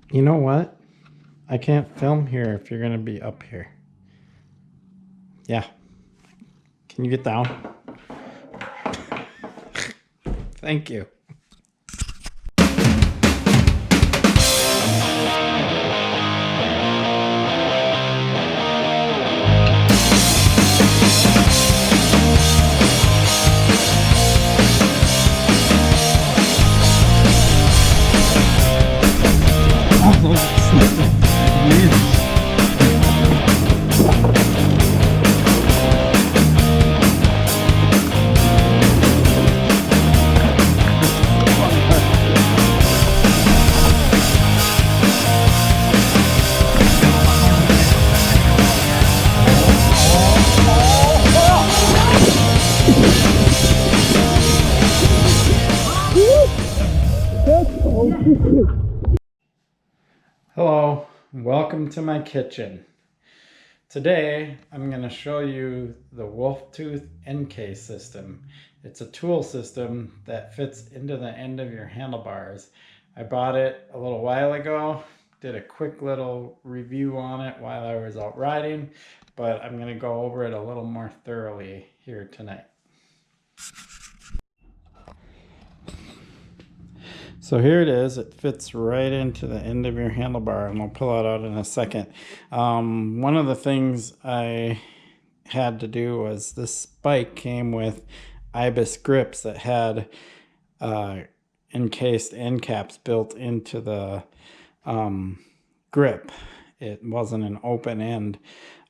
You know what? I can't film here if you're gonna be up here. Yeah. Can you get down? Thank you. Hello, welcome to my kitchen. Today I'm going to show you the wolf tooth EnCase system. It's a tool system that fits into the end of your handlebars. I bought it a little while ago, did a quick little review on it while I was out riding, but I'm going to go over it a little more thoroughly here tonight. So here it is. It fits right into the end of your handlebar, and I'll pull it out in a second. One of the things I had to do was this bike came with IBIS grips that had encased end caps built into the grip. It wasn't an open end.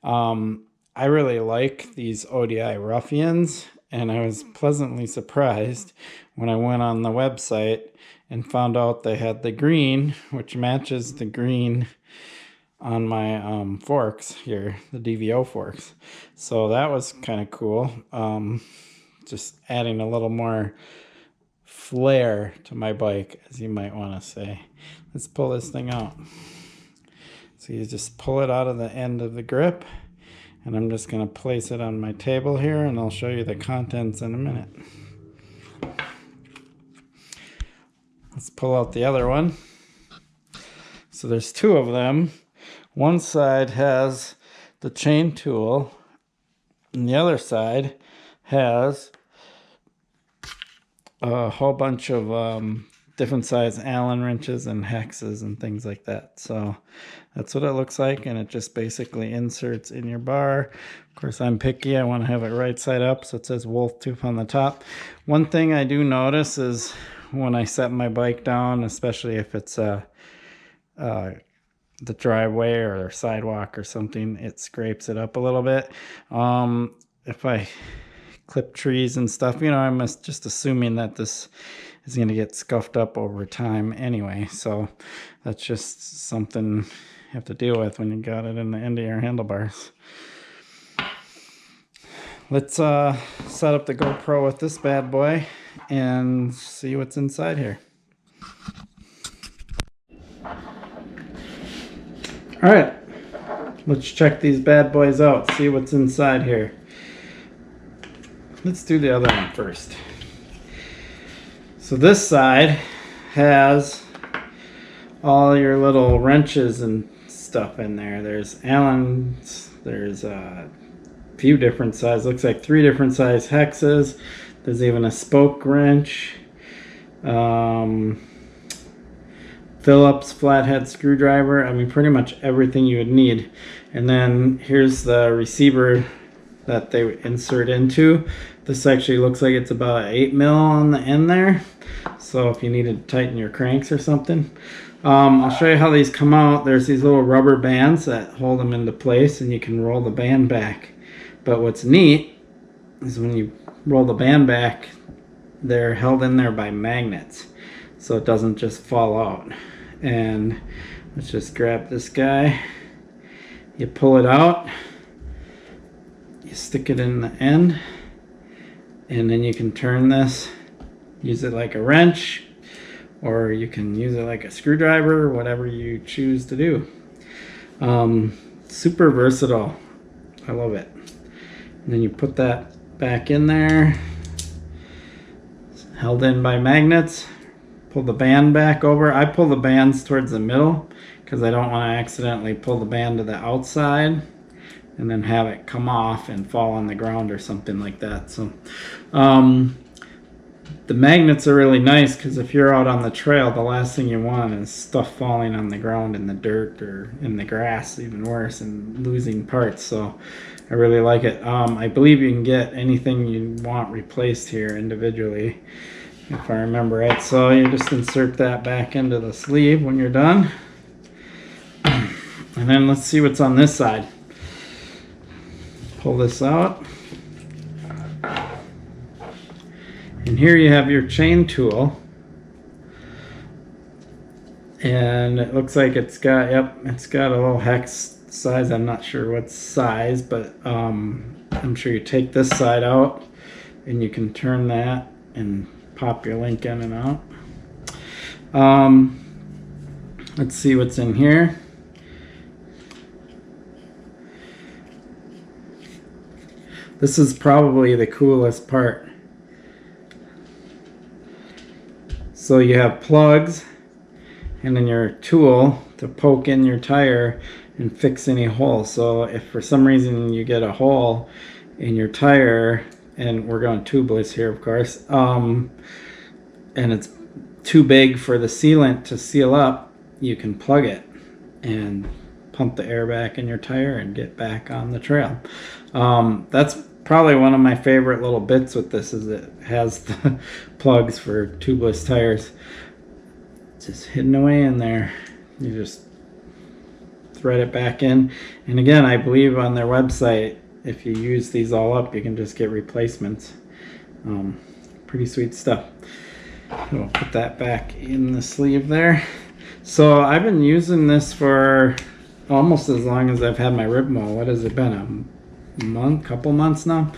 I really like these ODI Ruffians, and I was pleasantly surprised when I went on the website and found out they had the green, which matches the green on my forks here, the DVO forks. So that was kind of cool. Just adding a little more flair to my bike, as you might want to say. Let's pull this thing out. So you just pull it out of the end of the grip, and I'm just going to place it on my table here, and I'll show you the contents in a minute. Let's pull out the other one. So there's two of them. One side has the chain tool, and the other side has a whole bunch of different size Allen wrenches and hexes and things like that. So that's what it looks like, and it just basically inserts in your bar. Of course, I'm picky. I want to have it right side up, so it says wolf tooth on the top. One thing I do notice is when I set my bike down, especially if it's the driveway or sidewalk or something, it scrapes it up a little bit. If I clip trees and stuff, you know, I'm just assuming that this is going to get scuffed up over time anyway. So that's just something you have to deal with when you got it in the end of your handlebars. Let's set up the GoPro with this bad boy and see what's inside here. All right, let's check these bad boys out, see what's inside here. Let's do the other one first. So this side has all your little wrenches and stuff in there. There's Allen's, there's a few different sizes, looks like 3 different size hexes. There's even a spoke wrench, Phillips flathead screwdriver. I mean, pretty much everything you would need. And then here's the receiver that they insert into. This actually looks like it's about 8 mil on the end there. So if you need to tighten your cranks or something. I'll show you how these come out. There's these little rubber bands that hold them into place, and you can roll the band back. But what's neat is when you roll the band back, they're held in there by magnets, so it doesn't just fall out. And let's just grab this guy. You pull it out, you stick it in the end, and then you can turn this, use it like a wrench, or you can use it like a screwdriver, whatever you choose to do. Super versatile. I love it. And then you put that back in there, it's held in by magnets, pull the band back over. I pull the bands towards the middle because I don't want to accidentally pull the band to the outside and then have it come off and fall on the ground or something like that. So the magnets are really nice because if you're out on the trail, the last thing you want is stuff falling on the ground in the dirt or in the grass, even worse, and losing parts. So I really like it. I believe you can get anything you want replaced here individually, if I remember right. So you just insert that back into the sleeve when you're done. And then let's see what's on this side. Pull this out. And here you have your chain tool. And it looks like it's got, yep, it's got a little hex size. I'm not sure what size, but I'm sure you take this side out and you can turn that and pop your link in and out. Let's see what's in here. This is probably the coolest part. So you have plugs and then your tool to poke in your tire and fix any holes. So if for some reason you get a hole in your tire, and we're going tubeless here of course, and it's too big for the sealant to seal up, you can plug it and pump the air back in your tire and get back on the trail. That's probably one of my favorite little bits with this, is it has the plugs for tubeless tires just hidden away in there. You just thread it back in, and again, I believe on their website, if you use these all up, you can just get replacements. Pretty sweet stuff. We'll put that back in the sleeve there. So I've been using this for almost as long as I've had my rib mold. What has it been, a month, couple months now?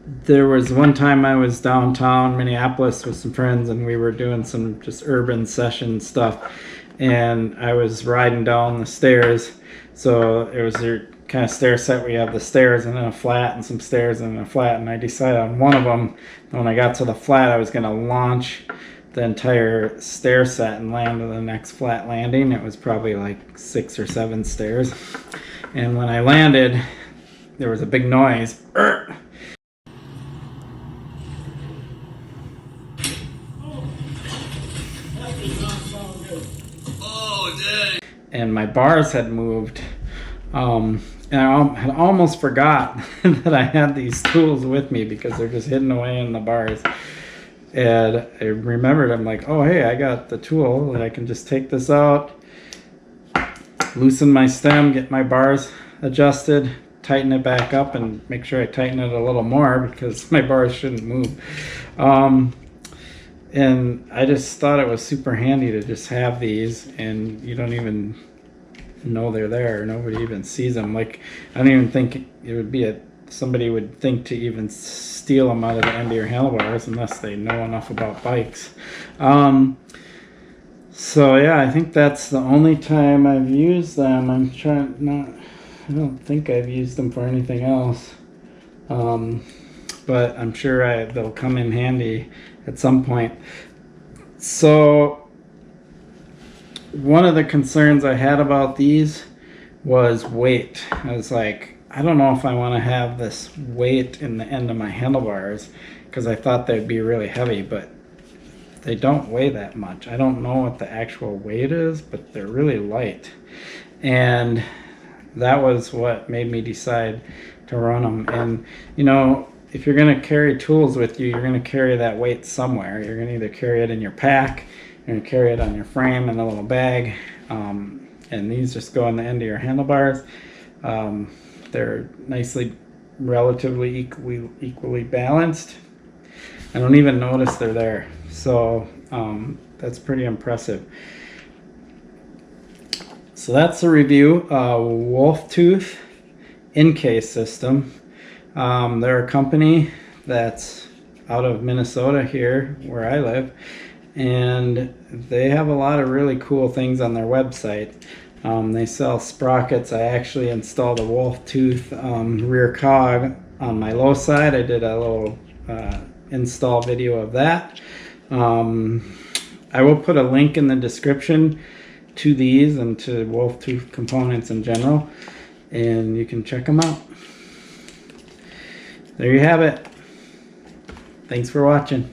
There was one time I was downtown Minneapolis with some friends, and we were doing some just urban session stuff, and I was riding down the stairs. So it was your kind of stair set where you have the stairs and then a flat and some stairs and then a flat, and I decided on one of them, when I got to the flat, I was going to launch the entire stair set and land to the next flat landing. It was probably like 6 or 7 stairs, and when I landed there was a big noise. And my bars had moved, and I had almost forgot that I had these tools with me because they're just hidden away in the bars. And I remembered, I'm like, oh hey, I got the tool that I can just take this out, loosen my stem, get my bars adjusted, tighten it back up, and make sure I tighten it a little more because my bars shouldn't move. And I just thought it was super handy to just have these, and you don't even know they're there. Nobody even sees them. Like, I don't even think it would be somebody would think to even steal them out of the end of your handlebars unless they know enough about bikes. So yeah, I think that's the only time I've used them. I don't think I've used them for anything else. But I'm sure they'll come in handy at some point. So one of the concerns I had about these was weight. I was like, I don't know if I want to have this weight in the end of my handlebars, because I thought they'd be really heavy, but they don't weigh that much. I don't know what the actual weight is, but they're really light. And that was what made me decide to run them. And you know, if you're going to carry tools with you, you're going to carry that weight somewhere. You're going to either carry it in your pack, you're going to carry it on your frame in a little bag, and these just go on the end of your handlebars. They're nicely, relatively equally balanced. I don't even notice they're there. So that's pretty impressive. So that's a review. Wolf Tooth EnCase system. They're a company that's out of Minnesota here where I live, and they have a lot of really cool things on their website. They sell sprockets. I actually installed a Wolf Tooth rear cog on my low side. I did a little install video of that. I will put a link in the description to these and to wolf tooth components in general, and you can check them out. There you have it. Thanks for watching.